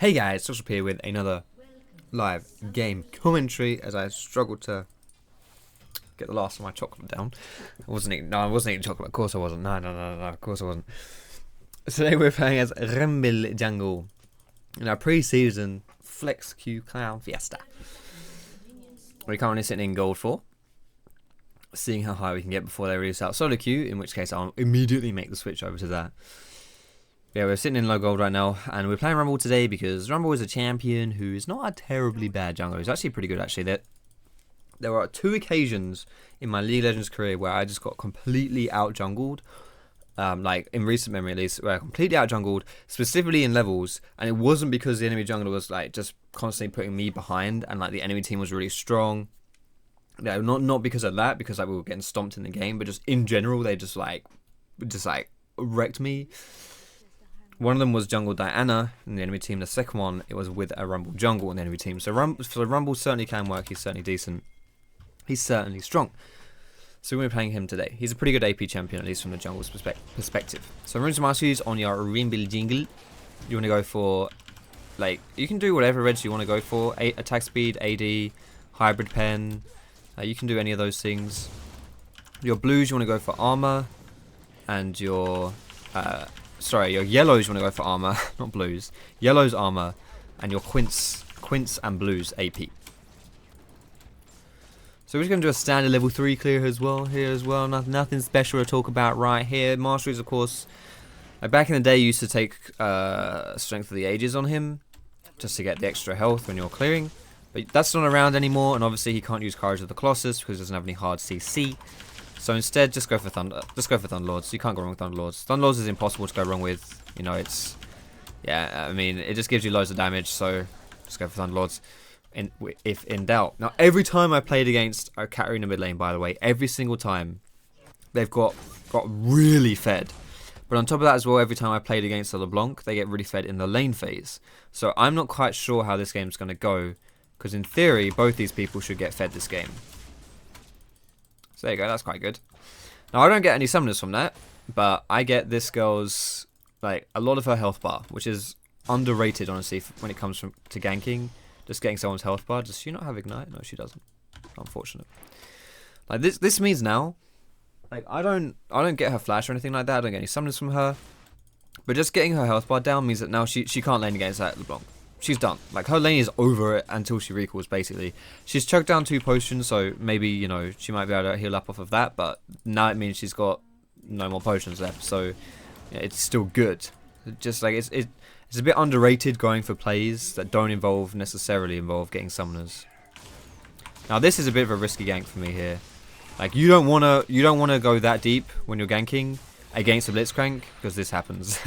Hey guys, Joshua here with another live game commentary as I struggled to get the last of my chocolate down. I wasn't eating chocolate, of course I wasn't. No, of course I wasn't. Today we're playing as Rumble Jungle in our pre-season Flex Q Clown Fiesta. We're currently sitting in Gold 4, seeing how high we can get before they release out Solo Q, in which case I'll immediately make the switch over to that. Yeah, we're sitting in low gold right now, and we're playing Rumble today because Rumble is a champion who is not a terribly bad jungler. He's actually pretty good, actually. There were 2 occasions in my League of Legends career where I just got completely out-jungled, like in recent memory at least, where I completely out-jungled, specifically in levels, and it wasn't because the enemy jungler was like just constantly putting me behind, and like the enemy team was really strong. No, not because of that, because like we were getting stomped in the game, but just in general, they just wrecked me. One of them was Jungle Diana in the enemy team. The second one, it was with a Rumble Jungle in the enemy team. So Rumble certainly can work. He's certainly decent. He's certainly strong. So we're playing him today. He's a pretty good AP champion, at least from the jungle's perspective. So runes and masters on your Rumble Jungle. You want to go for, like, you can do whatever reds you want to go for. Attack speed, AD, hybrid pen. You can do any of those things. Your blues, you want to go for armor. And your... your yellows you want to go for armor, not blues. Yellows armor, and your quints and blues AP. So we're just going to do a standard level 3 clear here as well. Nothing special to talk about right here. Masteries, of course, like back in the day, you used to take Strength of the Ages on him just to get the extra health when you're clearing. But that's not around anymore, and obviously he can't use Courage of the Colossus because he doesn't have any hard CC. So instead, just go for Thunderlords. You can't go wrong with Thunderlords. Thunderlords is impossible to go wrong with. You know, it's... Yeah, I mean, it just gives you loads of damage, so just go for Thunderlords if in doubt. Now, every time I played against Katarina mid lane, by the way, every single time, they've got really fed. But on top of that as well, every time I played against a LeBlanc, they get really fed in the lane phase. So I'm not quite sure how this game's going to go, because in theory, both these people should get fed this game. So there you go, that's quite good. Now, I don't get any summoners from that, but I get this girl's, like, a lot of her health bar, which is underrated, honestly, when it comes to ganking. Just getting someone's health bar. Does she not have Ignite? No, she doesn't. Unfortunate. Like, this means now, like, I don't get her flash or anything like that. I don't get any summoners from her. But just getting her health bar down means that now she can't lane against that LeBlanc. She's done. Like, her lane is over it until she recalls, basically. She's chugged down 2 potions, so maybe, you know, she might be able to heal up off of that, but now it means she's got no more potions left, so yeah, it's still good. Just, like, it's a bit underrated going for plays that don't necessarily involve getting summoners. Now, this is a bit of a risky gank for me here. Like, you don't wanna go that deep when you're ganking against a Blitzcrank, because this happens.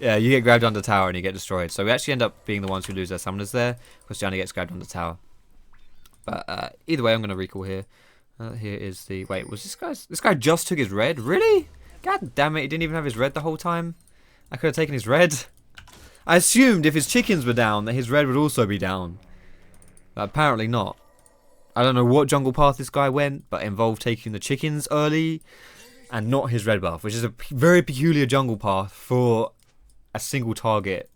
Yeah, you get grabbed under tower and you get destroyed. So we actually end up being the ones who lose their summoners there, because Johnny gets grabbed under tower. But either way, I'm going to recall here. Here is the... Wait, was this guy just took his red? Really? God damn it, he didn't even have his red the whole time. I could have taken his red. I assumed if his chickens were down, that his red would also be down. But apparently not. I don't know what jungle path this guy went, but it involved taking the chickens early and not his red buff, which is a very peculiar jungle path for a single target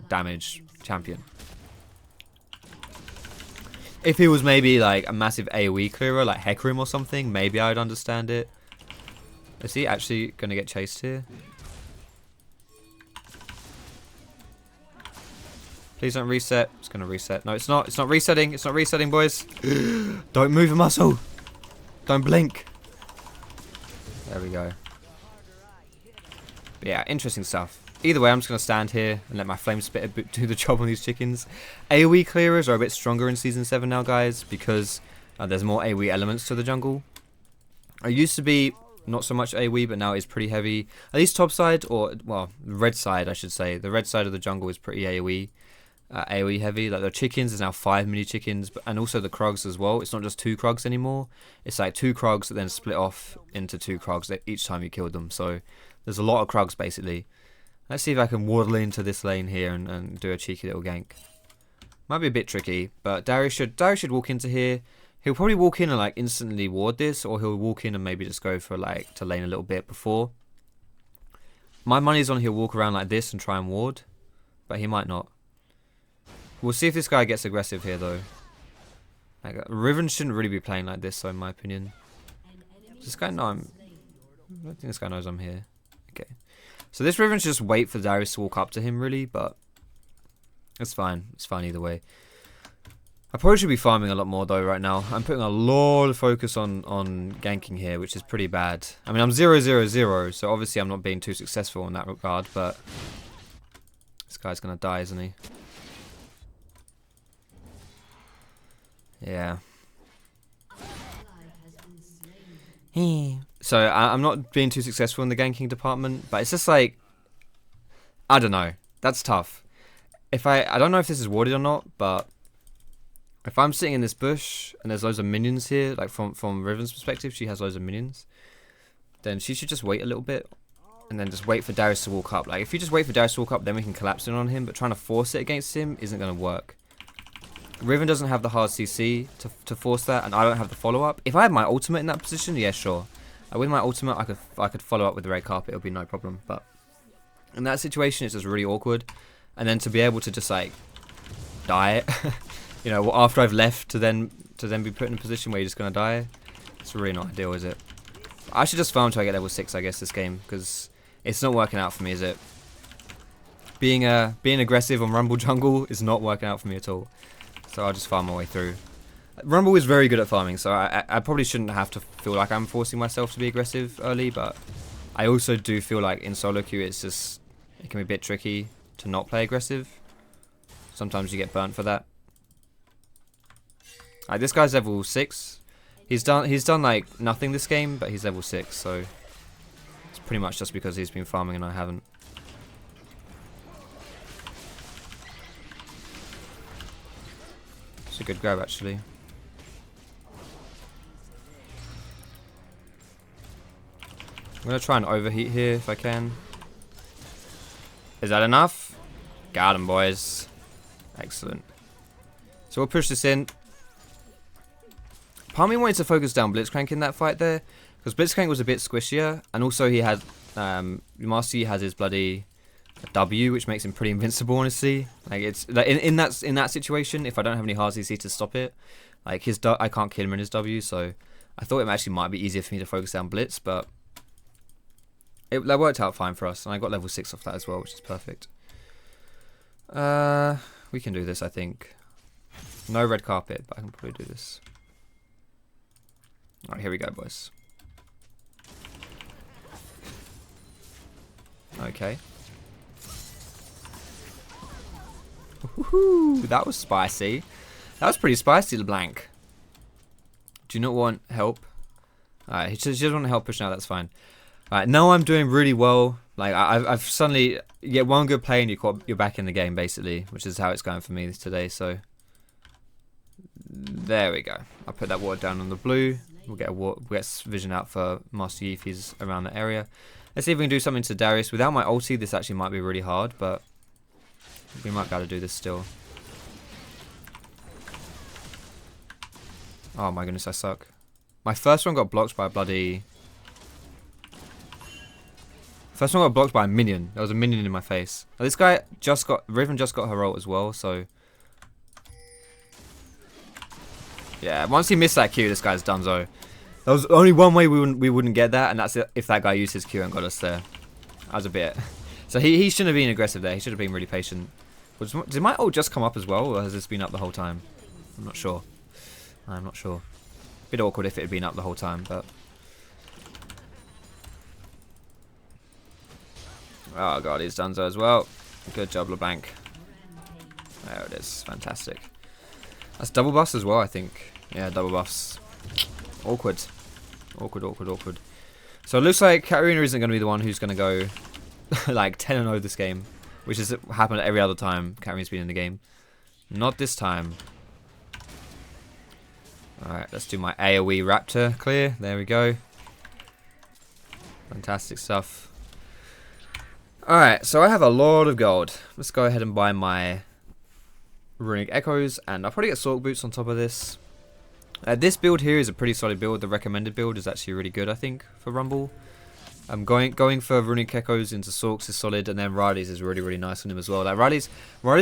damage champion. If he was maybe like a massive AoE clearer, like Hecarim or something, maybe I'd understand it. Is he actually going to get chased here? Please don't reset. It's going to reset. No, it's not. It's not resetting. It's not resetting, boys. Don't move a muscle. Don't blink. There we go. But yeah, interesting stuff. Either way, I'm just going to stand here and let my flame spitter do the job on these chickens. AoE clearers are a bit stronger in Season 7 now, guys, because there's more AoE elements to the jungle. It used to be not so much AoE, but now it's pretty heavy. At least top side, or, well, red side, I should say. The red side of the jungle is pretty AoE. AoE heavy. Like the chickens is now 5 mini chickens, and also the Krogs as well. It's not just 2 Krogs anymore. It's like 2 Krogs that then split off into 2 Krogs each time you killed them. So there's a lot of Krogs basically. Let's see if I can waddle into this lane here and do a cheeky little gank. Might be a bit tricky, but Darius should walk into here. He'll probably walk in and like instantly ward this, or he'll walk in and maybe just go for like to lane a little bit before. My money's on he'll walk around like this and try and ward. but he might not. We'll see if this guy gets aggressive here, though. Like, Riven shouldn't really be playing like this, though, in my opinion. Does this guy know I don't think this guy knows I'm here. Okay. So this Riven should just wait for Darius to walk up to him, really, but it's fine. It's fine either way. I probably should be farming a lot more, though, right now. I'm putting a lot of focus on ganking here, which is pretty bad. I mean, I'm 0-0-0, so obviously I'm not being too successful in that regard, but this guy's going to die, isn't he? Yeah. So I'm not being too successful in the ganking department, but it's just like, I don't know. That's tough. If I don't know if this is warded or not, but if I'm sitting in this bush and there's loads of minions here, like from Riven's perspective, she has loads of minions, then she should just wait a little bit and then just wait for Darius to walk up. Like, if you just wait for Darius to walk up, then we can collapse in on him, but trying to force it against him isn't going to work. Riven doesn't have the hard CC to force that, and I don't have the follow-up. If I had my ultimate in that position, yeah, sure. With my ultimate, I could follow up with the red carpet, it would be no problem, but in that situation, it's just really awkward. And then to be able to just, like, die, you know, after I've left to then be put in a position where you're just going to die, it's really not ideal, is it? I should just farm until I get level 6, I guess, this game, because it's not working out for me, is it? Being aggressive on Rumble Jungle is not working out for me at all. So I'll just farm my way through. Rumble is very good at farming, so I probably shouldn't have to feel like I'm forcing myself to be aggressive early, but I also do feel like in solo queue it can be a bit tricky to not play aggressive. Sometimes you get burnt for that. Like, this guy's level 6. He's done like nothing this game, but he's level 6, so it's pretty much just because he's been farming and I haven't. It's a good grab, actually. I'm gonna try and overheat here if I can. Is that enough? Got him, boys. Excellent. So we'll push this in. Part of me wanted to focus down Blitzcrank in that fight there, because Blitzcrank was a bit squishier, and also he had Master Yi has his bloody W, which makes him pretty invincible, honestly. Like, it's like in that situation, if I don't have any hard CC to stop it, like I can't kill him in his W. So I thought it actually might be easier for me to focus down Blitz, but that worked out fine for us, and I got level 6 off that as well, which is perfect. We can do this, I think. No red carpet, but I can probably do this. Alright, here we go, boys. Okay. Woohoo! That was spicy. That was pretty spicy, LeBlanc. Do you not want help? Alright, he doesn't want help pushing out, that's fine. Alright, now I'm doing really well. Like, I've suddenly get one good play and you're back in the game, basically, which is how it's going for me today, so there we go. I'll put that ward down on the blue. We'll get vision out for Master Yi if he's around the area. Let's see if we can do something to Darius. Without my ulti, this actually might be really hard, but we might be able to do this still. Oh my goodness, I suck. My first one got blocked by a bloody... First one got blocked by a minion. There was a minion in my face. Now, this guy Riven just got her ult as well, so... Yeah, once he missed that Q, this guy's donezo. There was only one way we wouldn't get that, and that's if that guy used his Q and got us there. That was a bit... So he shouldn't have been aggressive there. He should have been really patient. Did my ult just come up as well, or has this been up the whole time? I'm not sure. I'm not sure. Bit awkward if it had been up the whole time, but... Oh god, he's donezo as well. Good job, LeBlanc. There it is. Fantastic. That's double buffs as well, I think. Yeah, double buffs. Awkward. Awkward, awkward, awkward. So it looks like Katarina isn't going to be the one who's going to go like 10-0 this game, which has happened every other time Katarina's been in the game. Not this time. Alright, let's do my AoE Raptor clear. There we go. Fantastic stuff. Alright, so I have a lot of gold. Let's go ahead and buy my Runic Echoes, and I'll probably get Sork Boots on top of this. This build here is a pretty solid build. The recommended build is actually really good, I think, for Rumble. Going for Runic Echoes into Sorks is solid, and then Riley's is really nice on him as well. Like Riley's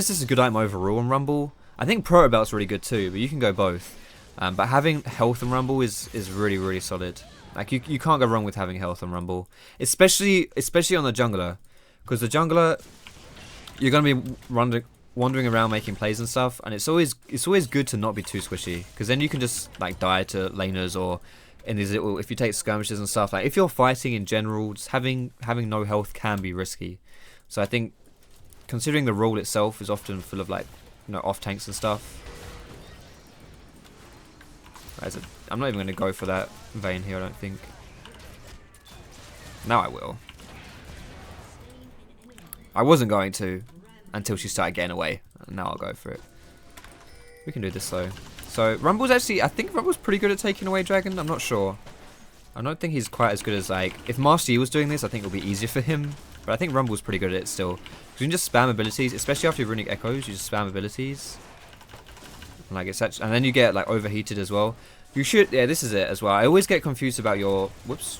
is a good item overall on Rumble. I think Proto Belt's really good too, but you can go both. But having health on Rumble is really solid. Like you can't go wrong with having health on Rumble, especially on the jungler, because the jungler you're gonna be wandering around making plays and stuff, and it's always good to not be too squishy, because then you can just like die to laners or in these little, if you take skirmishes and stuff. Like if you're fighting in general, just having no health can be risky. So I think considering the role itself is often full of like, you know, off tanks and stuff. I'm not even going to go for that Vayne here, I don't think. Now I will. I wasn't going to until she started getting away. Now I'll go for it. We can do this though. So Rumble's actually, I think Rumble's pretty good at taking away Dragon. I'm not sure. I don't think he's quite as good as, like, if Master Yi was doing this, I think it would be easier for him. But I think Rumble's pretty good at it still. You can just spam abilities, especially after Runic Echoes. You just spam abilities. Like it's actually, and then you get like overheated as well. You should, yeah, this is it as well. I always get confused about your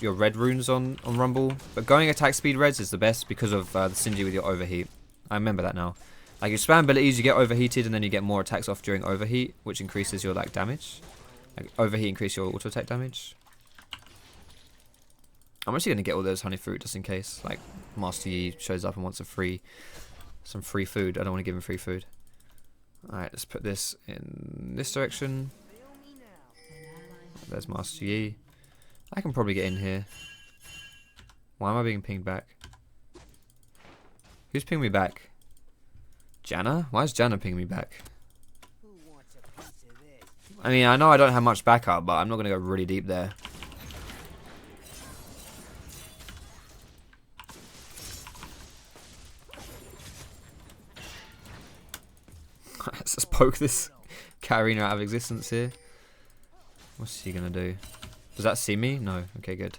red runes on Rumble, but going attack speed reds is the best because of the synergy with your overheat. I remember that now. Like you spam abilities, you get overheated, and then you get more attacks off during overheat, which increases your like damage. Like overheat increase your auto attack damage. I'm actually gonna get all those honey fruit just in case like Master Yi shows up and wants some free food. I don't want to give him free food. Alright, let's put this in this direction. There's Master Yi. I can probably get in here. Why am I being pinged back? Who's pinging me back? Janna? Why is Janna pinging me back? I mean, I know I don't have much backup, but I'm not going to go really deep there. Let's just poke this Katarina out of existence here. What's he gonna do? Does that see me? No. Okay, good.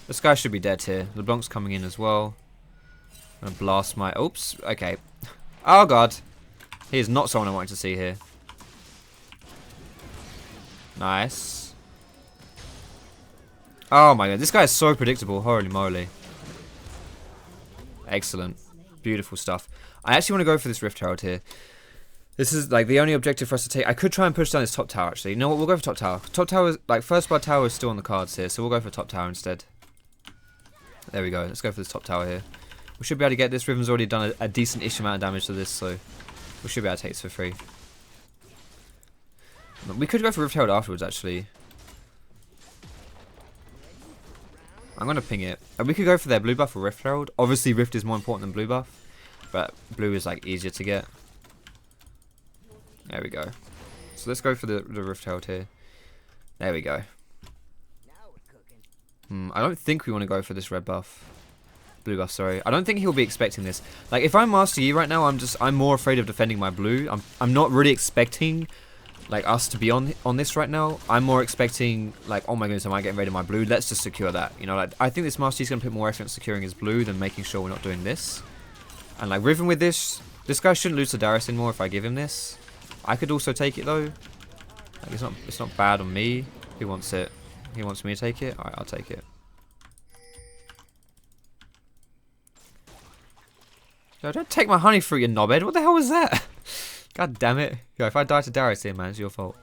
This guy should be dead here. LeBlanc's coming in as well. I'm gonna blast my... Oops. Okay. Oh, God. He is not someone I wanted to see here. Nice. Oh, my God. This guy is so predictable. Holy moly. Excellent. Beautiful stuff. I actually want to go for this Rift Herald here. This is like the only objective for us to take. I could try and push down this top tower actually. You know what? We'll go for top tower. Top tower is like First Blood tower is still on the cards here, so we'll go for top tower instead. There we go. Let's go for this top tower here. We should be able to get this. Riven's already done a decent-ish amount of damage to this, so we should be able to take this for free. We could go for Rift Herald afterwards actually. I'm gonna ping it. And we could go for their blue buff or Rift Herald. Obviously Rift is more important than blue buff, but blue is like easier to get. There we go. So let's go for the Rift Herald here. There we go. I don't think we want to go for this red buff. Blue buff, sorry. I don't think he'll be expecting this. Like, if I'm Master Yi right now, I'm more afraid of defending my blue. I'm not really expecting, like, us to be on this right now. I'm more expecting, like, oh my goodness, am I getting rid of my blue? Let's just secure that. You know, like, I think this Master Yi's going to put more effort in securing his blue than making sure we're not doing this. And, like, Riven with this guy shouldn't lose to Darius anymore if I give him this. I could also take it though. Like it's not bad on me. Who wants it? He wants me to take it? Alright, I'll take it. Yo, don't take my honey fruit, you knobhead. What the hell was that? God damn it. Yo, if I die to Darius here, man, it's your fault.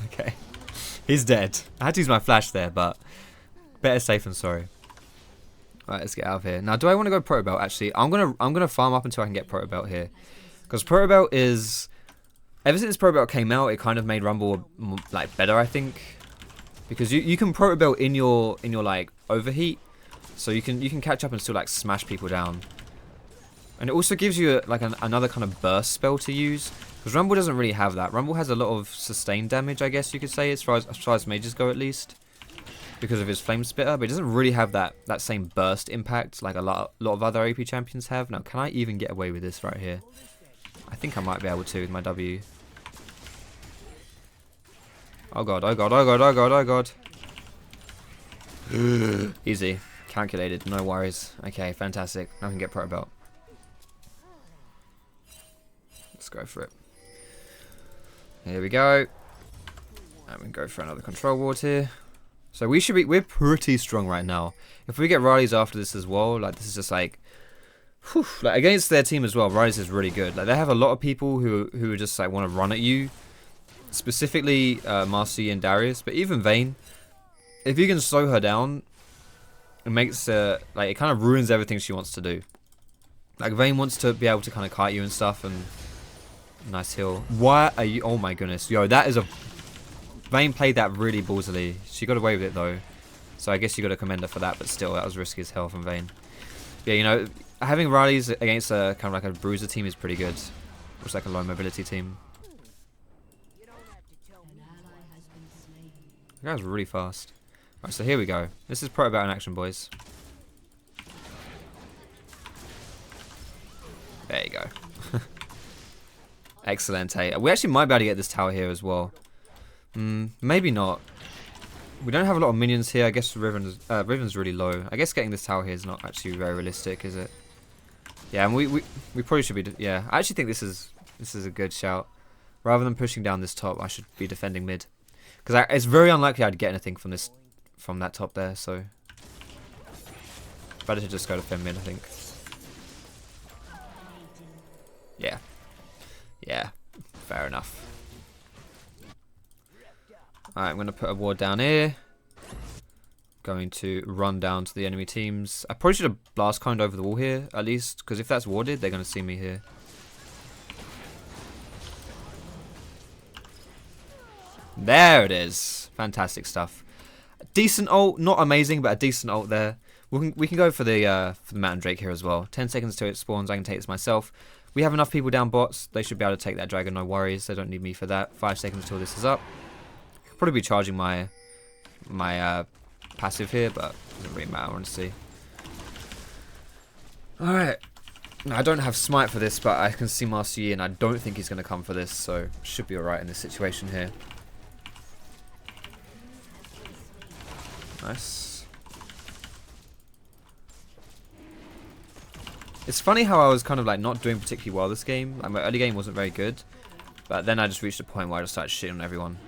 Okay. He's dead. I had to use my flash there, but better safe than sorry. Alright, let's get out of here. Now, do I want to go Proto Belt, actually? I'm gonna farm up until I can get Proto Belt here. Because Proto Belt is... Ever since Proto Belt came out, it kind of made Rumble, like, better, I think. Because you can Proto Belt in your like, overheat. So you can catch up and still, like, smash people down. And it also gives you, like, another kind of burst spell to use. Because Rumble doesn't really have that. Rumble has a lot of sustained damage, I guess you could say, as far as mages go, at least. Because of his Flame Spitter, but it doesn't really have that same burst impact like a lot of other AP champions have. Now, can I even get away with this right here? I think I might be able to with my W. Oh god, oh god, oh god, oh god, oh god. Easy. Calculated. No worries. Okay, fantastic. Now we can get pro belt. Let's go for it. Here we go. And we go for another control ward here. So we're pretty strong right now. If we get Riley's after this as well, like this is just like, whew, like against their team as well, Riley's is really good. Like they have a lot of people who just like want to run at you. Specifically Marcy and Darius, but even Vayne. If you can slow her down, it makes like it kind of ruins everything she wants to do. Like Vayne wants to be able to kind of kite you and stuff, and nice heal. Why are you? Oh my goodness, yo, that is a. Vayne played that really ballsily. She got away with it though, so I guess you got to commend her for that. But still, that was risky as hell from Vayne. Yeah, you know, having Riley's against a kind of like a bruiser team is pretty good. It's like a low mobility team. That guy's really fast. Alright, so here we go. This is pro about in action, boys. There you go. Excellent, hey. We actually might be able to get this tower here as well. Maybe not. We don't have a lot of minions here. I guess Riven's really low. I guess getting this tower here is not actually very realistic, is it? Yeah, and we probably should be. Yeah, I actually think this is a good shout. Rather than pushing down this top, I should be defending mid, because it's very unlikely I'd get anything from that top there. So better to just go to defend mid, I think. Yeah. Yeah. Fair enough. Alright, I'm going to put a ward down here. Going to run down to the enemy teams. I probably should have blast coned over the wall here, at least. Because if that's warded, they're going to see me here. There it is. Fantastic stuff. Decent ult. Not amazing, but a decent ult there. We can go for the Mountain Drake here as well. 10 seconds till it spawns. I can take this myself. We have enough people down bots. They should be able to take that dragon, no worries. They don't need me for that. 5 seconds till this is up. Probably be charging my passive here, but it doesn't really matter, honestly. Alright. I don't have smite for this, but I can see Marcy and I don't think he's going to come for this, so should be alright in this situation here. Nice. It's funny how I was kind of like not doing particularly well this game. Like my early game wasn't very good, but then I just reached a point where I just started shitting on everyone.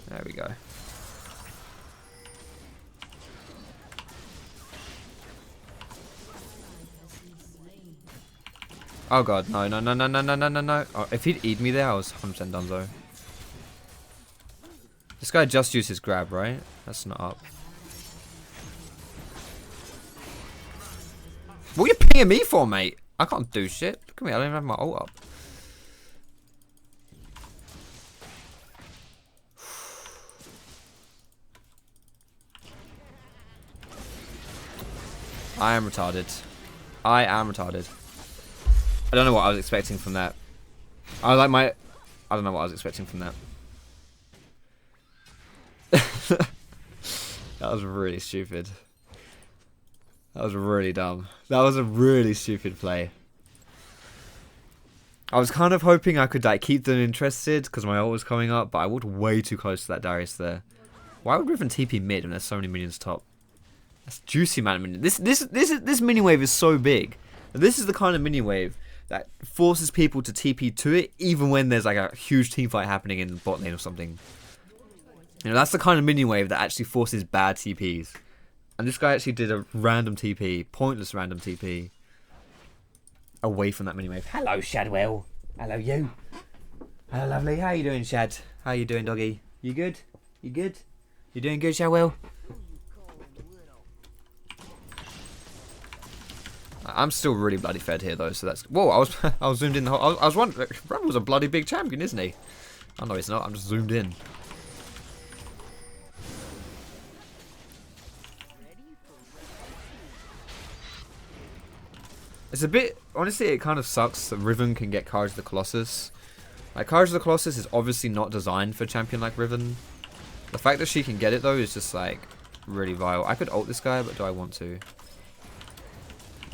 There we go. Oh god, no, no, no, no, no, no, no, no, no. Oh, if he'd eat me there, I was 100% donezo. This guy just used his grab, right? That's not up. What are you pinging me for, mate? I can't do shit. Look at me, I don't even have my ult up. I am retarded. I am retarded. I don't know what I was expecting from that. I don't know what I was expecting from that. That was really stupid. That was really dumb. That was a really stupid play. I was kind of hoping I could like keep them interested because my ult was coming up, but I walked way too close to that Darius there. Why would Riven TP mid when there's so many minions top? That's juicy amount of minions. This mini wave is so big. This is the kind of mini wave that forces people to TP to it, even when there's like a huge team fight happening in bot lane or something. You know, that's the kind of mini wave that actually forces bad TPs. And this guy actually did a random TP, pointless random TP, away from that mini wave. Hello, Shadwell. Hello, you. Hello, lovely. How you doing, Shad? How you doing, doggy? You good? You good? You doing good, Shadwell? I'm still really bloody fed here though, so that's. Whoa! I was zoomed in the whole. I was wondering. Rumble's a bloody big champion, isn't he? Oh no, he's not. I'm just zoomed in. It's a bit. Honestly, it kind of sucks that Riven can get Courage of the Colossus. Like Courage of the Colossus is obviously not designed for a champion like Riven. The fact that she can get it though is just like really vile. I could ult this guy, but do I want to?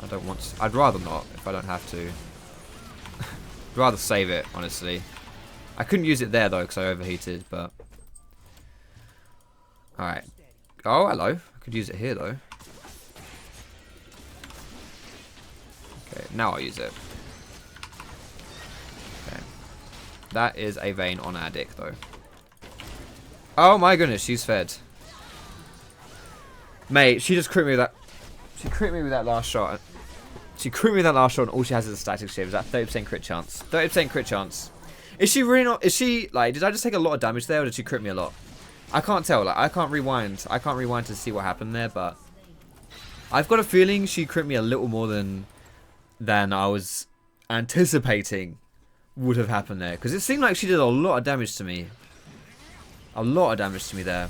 I don't want to. I'd rather not if I don't have to. I'd rather save it, honestly. I couldn't use it there though because I overheated, but... Alright. Oh, hello. I could use it here, though. Okay, now I'll use it. Okay. That is a Vayne on our dick, though. Oh my goodness, she's fed. Mate, she just crit me with that. She crit me with that last shot. She crit me with that last shot, and all she has is a static shield. Is that 30% crit chance? 30% crit chance. Is she really not? Is she like? Did I just take a lot of damage there, or did she crit me a lot? I can't tell. Like, I can't rewind. I can't rewind to see what happened there, but I've got a feeling she crit me a little more than I was anticipating would have happened there, because it seemed like she did a lot of damage to me. A lot of damage to me there.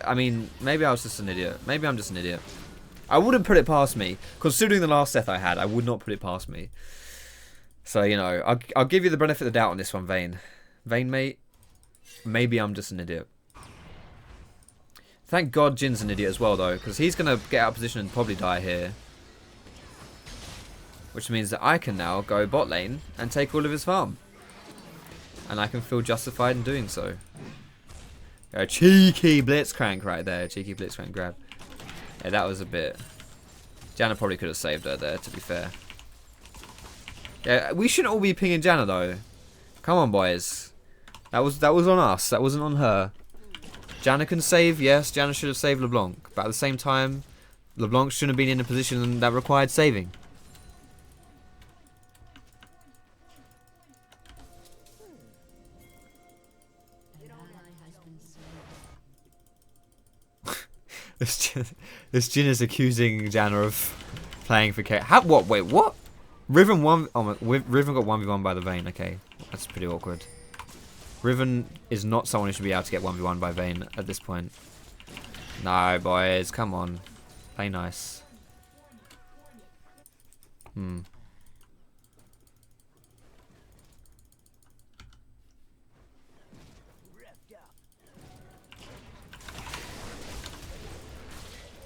I mean, maybe I was just an idiot. Maybe I'm just an idiot. I wouldn't put it past me. Considering the last death I had, I would not put it past me. So, you know, I'll give you the benefit of the doubt on this one, Vayne. Vayne, mate, maybe I'm just an idiot. Thank God Jin's an idiot as well, though, because he's going to get out of position and probably die here. Which means that I can now go bot lane and take all of his farm. And I can feel justified in doing so. A cheeky blitzcrank right there. Cheeky blitzcrank grab. Yeah, that was a bit... Janna probably could have saved her there, to be fair. Yeah, we shouldn't all be pinging Janna, though. Come on, boys. That was on us. That wasn't on her. Janna can save, yes. Janna should have saved LeBlanc. But at the same time, LeBlanc shouldn't have been in a position that required saving. This Jin is accusing Janna of playing for K. How? What? Wait, what? Riven won. Oh my, Riven got 1v1 by the Vayne. Okay, that's pretty awkward. Riven is not someone who should be able to get 1v1 by Vayne at this point. No, boys, come on, play nice.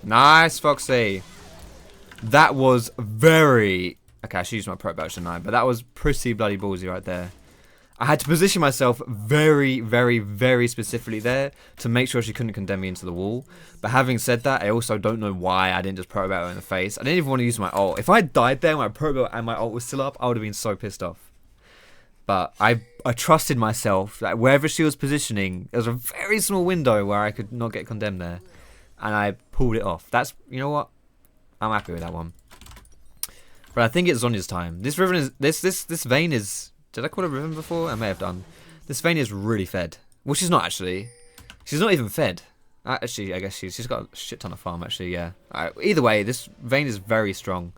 Nice, Foxy. That was very... Okay, I should use my pro belt, shouldn't I? But that was pretty bloody ballsy right there. I had to position myself very, very, very specifically there to make sure she couldn't condemn me into the wall. But having said that, I also don't know why I didn't just pro belt her in the face. I didn't even want to use my ult. If I died there, my pro belt and my ult was still up, I would have been so pissed off. But I trusted myself that wherever she was positioning, there was a very small window where I could not get condemned there. And I pulled it off. That's, you know what? I'm happy with that one. But I think it's Zhonya's time. This Riven is, this Vayne is, did I call her Riven before? I may have done. This Vayne is really fed. Well, she's not actually. She's not even fed. Actually, I guess she's got a shit ton of farm actually, yeah. Either way, this Vayne is very strong.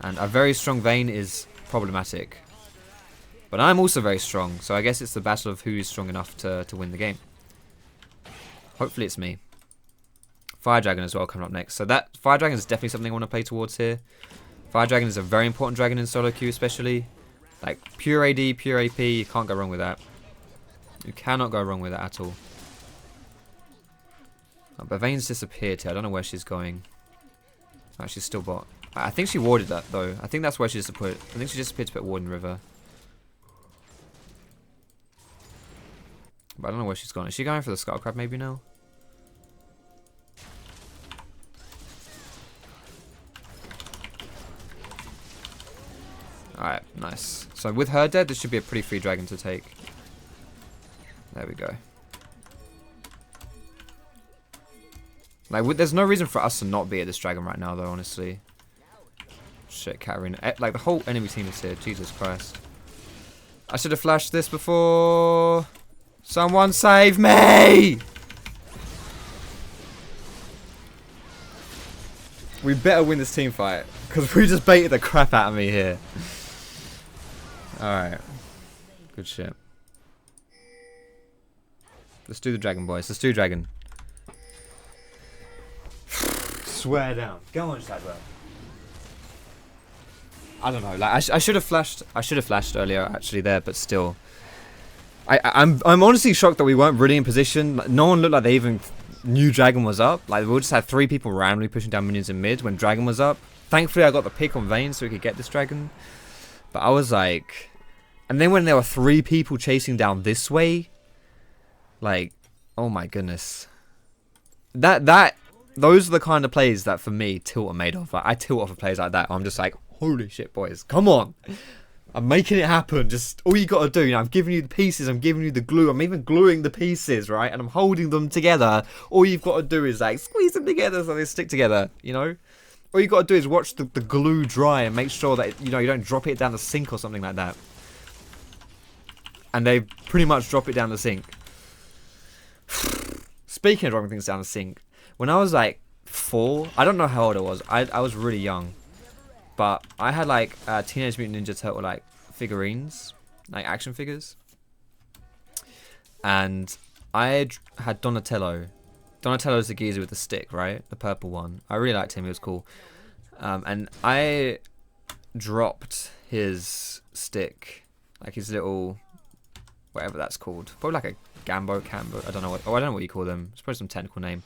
And a very strong Vayne is problematic. But I'm also very strong, so I guess it's the battle of who is strong enough to win the game. Hopefully it's me. Fire Dragon as well coming up next. So that Fire Dragon is definitely something I want to play towards here. Fire Dragon is a very important dragon in solo queue especially. Like pure AD, pure AP, you can't go wrong with that. You cannot go wrong with that at all. Oh, but Vayne's disappeared here. I don't know where she's going. Oh, she's still bot. I think she warded that though. I think that's where she disappeared. I think she disappeared to put Warden River. But I don't know where she's gone. Is she going for the Skull Crab maybe now? Alright, nice. So with her dead, this should be a pretty free dragon to take. There we go. Like, there's no reason for us to not be at this dragon right now, though, honestly. Shit, Katarina. Like, the whole enemy team is here. Jesus Christ. I should have flashed this before. Someone save me! We better win this team fight, because we just baited the crap out of me here. Alright. Good shit. Let's do the dragon, boys. Let's do dragon. Swear down. Go on, Shadwell. I don't know. Like I should have flashed. I should have flashed earlier, actually, there, but still. I'm honestly shocked that we weren't really in position. No one looked like they even knew dragon was up. Like we just had 3 people randomly pushing down minions in mid when dragon was up. Thankfully, I got the pick on Vayne so we could get this dragon. But I was like... And then when there were 3 people chasing down this way... Like, oh my goodness. those are the kind of plays that for me tilt are made of. Like, I tilt off of plays like that. I'm just like, holy shit, boys, come on. I'm making it happen. Just all you gotta do, you know, I'm giving you the pieces, I'm giving you the glue, I'm even gluing the pieces, right? And I'm holding them together. All you've got to do is like squeeze them together so they stick together, you know? All you got to do is watch the glue dry and make sure that, you know, you don't drop it down the sink or something like that. And they pretty much drop it down the sink. Speaking of dropping things down the sink, when I was like 4, I don't know how old I was. I was really young. But I had like Teenage Mutant Ninja Turtle like figurines, like action figures. And I had Donatello. Donatello's the geezer with the stick, right? The purple one. I really liked him. He was cool. And I dropped his stick, like his little, whatever that's called. Probably like a Cambo. I don't know what. Oh, I don't know what you call them. It's probably some technical name.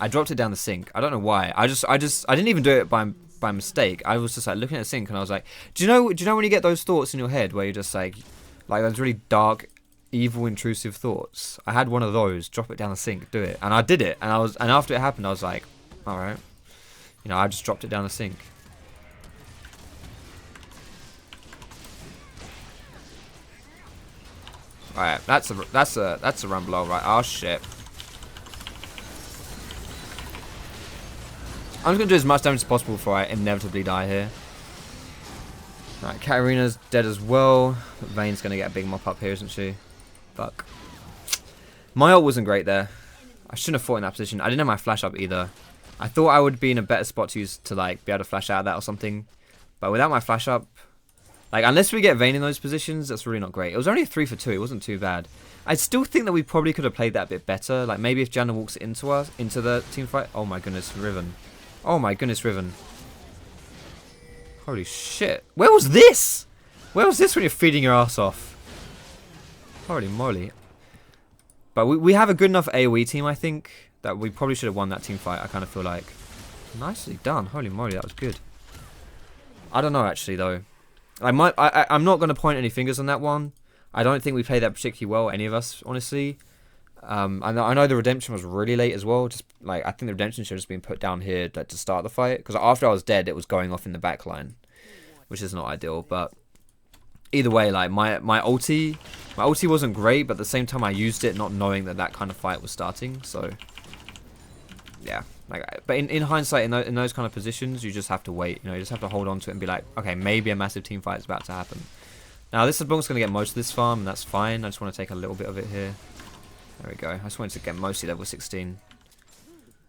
I dropped it down the sink. I don't know why. I didn't even do it by mistake. I was just like looking at the sink and I was like, do you know when you get those thoughts in your head where you're just like those really dark, evil, intrusive thoughts? I had one of those. Drop it down the sink, do it, and I did it. And after it happened, I was like, all right, you know, I just dropped it down the sink. All right, that's a run blow, right? Oh shit. I'm just gonna do as much damage as possible before I inevitably die here. Alright, Katarina's dead as well. Vayne's gonna get a big mop up here, isn't she? Fuck. My ult wasn't great there. I shouldn't have fought in that position. I didn't have my flash up either. I thought I would be in a better spot to like be able to flash out of that or something. But without my flash up, like unless we get Vayne in those positions, that's really not great. It was only a 3 for 2. It wasn't too bad. I still think that we probably could have played that a bit better. Like maybe if Janna walks into the team fight. Oh my goodness, Riven. Oh my goodness, Riven. Holy shit. Where was this? Where was this when you're feeding your ass off? Holy moly. But we have a good enough AoE team, I think, that we probably should have won that team fight, I kind of feel like. Nicely done. Holy moly, that was good. I don't know, actually, though. I'm not going to point any fingers on that one. I don't think we played that particularly well, any of us, honestly. I know the redemption was really late as well. Just like I think the redemption should have just been put down here to start the fight, because after I was dead, it was going off in the back line, which is not ideal. But either way, like my ulti wasn't great, but at the same time I used it not knowing that kind of fight was starting. So yeah, like but in hindsight, in those kind of positions, you just have to wait. You know, you just have to hold on to it and be like, okay, maybe a massive team fight is about to happen. Now this LeBlanc's going to get most of this farm, and that's fine. I just want to take a little bit of it here. There we go. I just wanted to get mostly level 16.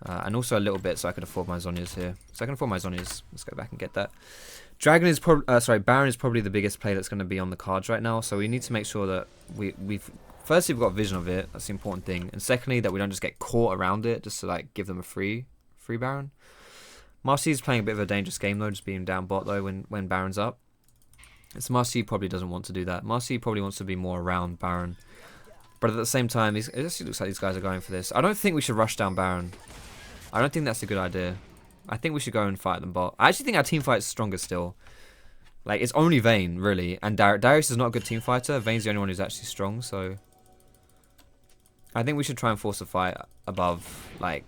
And also a little bit so I could afford my Zhonya's here. So I can afford my Zhonya's. Let's go back and get that. Baron is probably the biggest play that's going to be on the cards right now. So we need to make sure that firstly we've got vision of it. That's the important thing. And secondly, that we don't just get caught around it just to like give them a free Baron. Marcy's playing a bit of a dangerous game though, just being down bot though when Baron's up. So Marcy probably doesn't want to do that. Marcy probably wants to be more around Baron. But at the same time, it just looks like these guys are going for this. I don't think we should rush down Baron. I don't think that's a good idea. I think we should go and fight them bot. I actually think our team fight's stronger still. Like, it's only Vayne, really. And Darius is not a good team fighter. Vayne's the only one who's actually strong, so... I think we should try and force a fight above, like...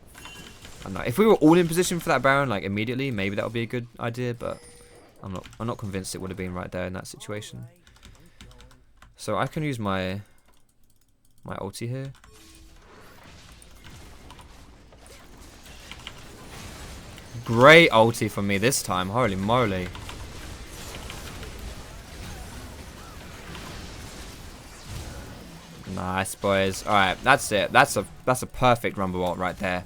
I don't know. If we were all in position for that Baron, like, immediately, maybe that would be a good idea, but... I'm not convinced it would have been right there in that situation. So I can use my ulti here. Great ulti for me this time. Holy moly. Nice, boys. Alright, that's it. That's a perfect Rumble ult right there.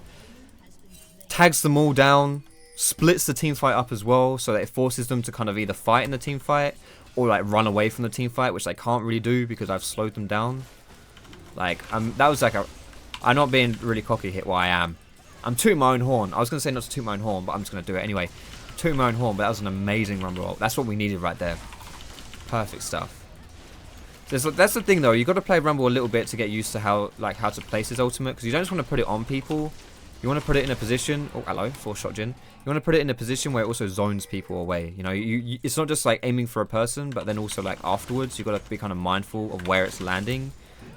Tags them all down. Splits the team fight up as well, so that it forces them to kind of either fight in the team fight or like run away from the team fight, which they can't really do because I've slowed them down. Like, that was like I'm not being really cocky here. Well, I am. I'm tooting my own horn. I was going to say not to toot my own horn, but I'm just going to do it anyway. Tooting my own horn, but that was an amazing Rumble ult. That's what we needed right there. Perfect stuff. That's the thing though, you got to play Rumble a little bit to get used to how to place his ultimate, because you don't just want to put it on people. You want to put it in a position. Oh, hello, 4-shot Jin. You want to put it in a position where it also zones people away. You know, it's not just like aiming for a person, but then also like afterwards, you got to be kind of mindful of where it's landing,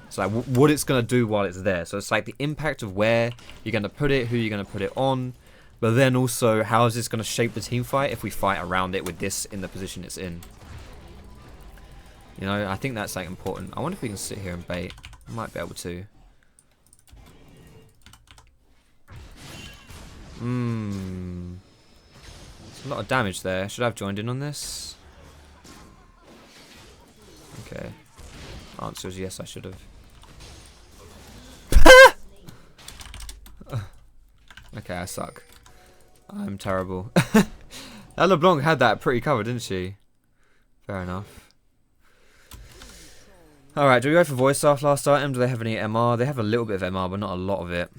So like what it's going to do while it's there. So it's like the impact of where you're going to put it, who you're going to put it on. But then also, how is this going to shape the team fight if we fight around it with this in the position it's in? You know, I think that's like important. I wonder if we can sit here and bait. I might be able to. There's a lot of damage there. Should I have joined in on this? Okay. Answer is yes, I should have. Okay, I suck. I'm terrible. That LeBlanc had that pretty covered, didn't she? Fair enough. Alright, do we go for voice staff last item? Do they have any MR? They have a little bit of MR, but not a lot of it.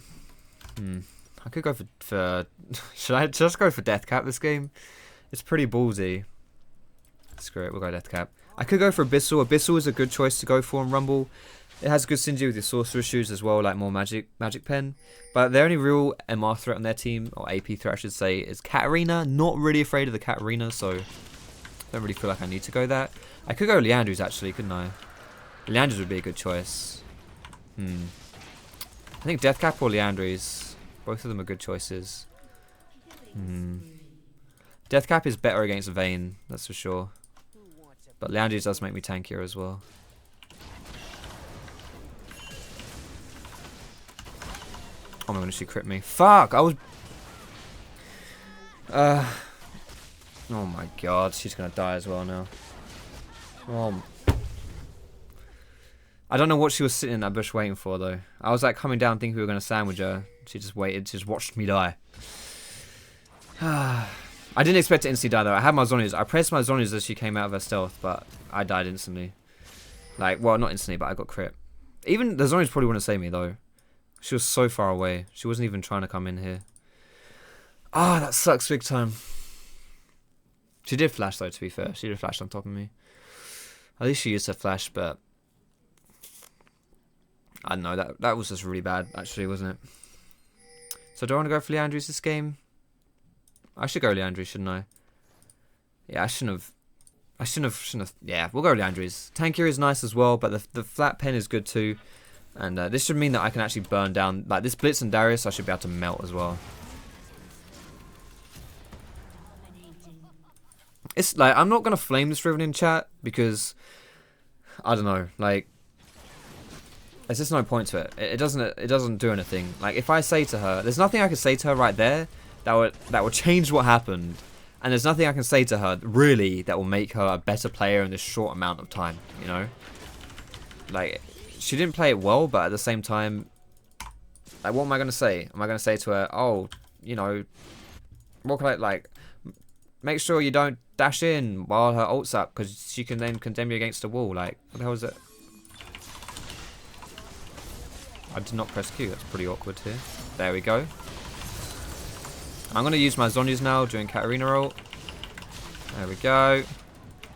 I could go for should I just go for death cap this game? It's pretty ballsy. Screw it, we'll go death cap. I could go for Abyssal. Abyssal is a good choice to go for in Rumble. It has good synergy with your sorcerer shoes as well, like more magic pen. But their only real MR threat on their team, or AP threat I should say, is Katarina. Not really afraid of the Katarina, so don't really feel like I need to go that. I could go Leandrews actually, couldn't I? Leandrews would be a good choice. I think death cap or Leandrews. Both of them are good choices. Death cap is better against Vayne, that's for sure. But Leandrews does make me tankier as well. Oh my goodness, she crit me. Fuck! I was... oh my god, she's gonna die as well now. Oh. I don't know what she was sitting in that bush waiting for though. I was like coming down thinking we were gonna sandwich her. She just waited, she just watched me die. I didn't expect to instantly die though. I had my zonies. I pressed my zonies as she came out of her stealth, but I died instantly. Like, well, not instantly, but I got crit. Even the zonies probably wouldn't save me though. She was so far away. She wasn't even trying to come in here. Ah, that sucks big time. She did flash though, to be fair. She did flash on top of me. At least she used her flash, but I don't know, that was just really bad actually, wasn't it? So do I want to go for Leandrews this game? I should go Leandrews, shouldn't I? Yeah, I shouldn't have. Yeah, we'll go Leandrews. Tankier is nice as well, but the flat pen is good too. And this should mean that I can actually burn down, like this Blitz and Darius, I should be able to melt as well. It's like, I'm not going to flame this Riven in chat because, I don't know, like, there's just no point to it. It doesn't do anything. Like, if I say to her, there's nothing I can say to her right there that would change what happened. And there's nothing I can say to her, really, that will make her a better player in this short amount of time, you know? Like, she didn't play it well, but at the same time, like, what am I going to say? Am I going to say to her, oh, you know, what can I, like, make sure you don't dash in while her ult's up, because she can then condemn you against a wall. Like, what the hell is it? I did not press Q, that's pretty awkward here. There we go. I'm going to use my zonies now during Katarina ult. There we go.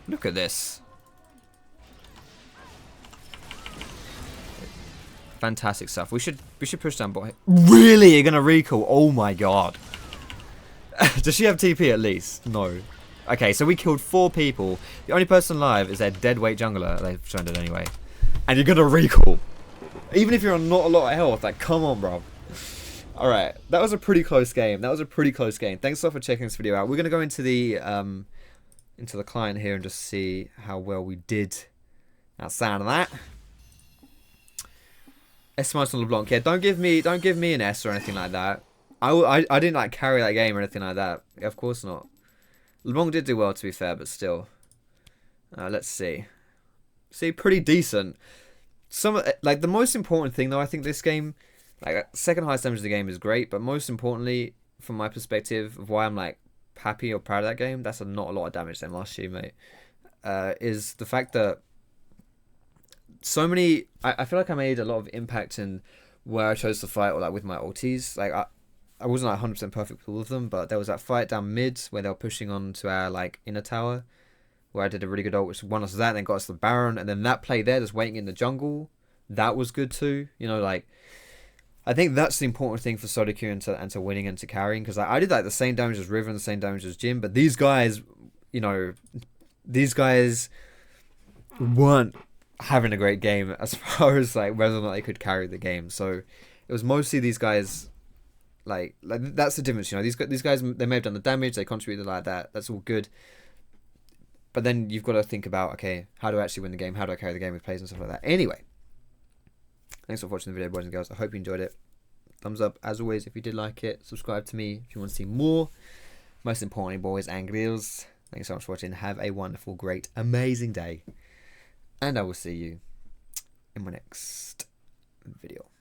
Look at this. Fantastic stuff. We should push down bot. Really? You're going to recall? Oh my god. Does she have TP at least? No. Okay, so we killed 4 people. The only person alive is their dead weight jungler. They've shown it anyway. And you're going to recall. Even if you're on not a lot of health. Like, come on, bro. Alright, that was a pretty close game. Thanks a lot for checking this video out. We're going to go into the client here and just see how well we did outside of that. S- on LeBlanc. Yeah, don't give me an S or anything like that. I didn't like carry that game or anything like that. Of course not. LeBlanc did do well, to be fair, but still. Let's see. See, pretty decent. Like, the most important thing though, I think this game, like, second highest damage of the game is great, but most importantly, from my perspective of why I'm like happy or proud of that game, that's not a lot of damage than last year, mate. Is the fact that so many, I feel like I made a lot of impact in where I chose to fight, or like with my ultis. Like, I wasn't like 100% perfect with all of them, but there was that fight down mid where they were pushing on to our like inner tower, where I did a really good ult, which won us that, then got us the Baron, and then that play there, just waiting in the jungle, that was good too. You know, like, I think that's the important thing for solo queue and to winning and to carrying, because like, I did like the same damage as Riven, the same damage as Jim, but these guys, you know, these guys weren't having a great game as far as like whether or not they could carry the game. So it was mostly these guys. Like that's the difference, you know. These guys, they may have done the damage, they contributed like that. That's all good. But then you've got to think about, okay, how do I actually win the game? How do I carry the game with plays and stuff like that? Anyway, thanks for watching the video, boys and girls. I hope you enjoyed it. Thumbs up as always if you did like it. Subscribe to me if you want to see more. Most importantly, boys and girls, thanks so much for watching. Have a wonderful, great, amazing day, and I will see you in my next video.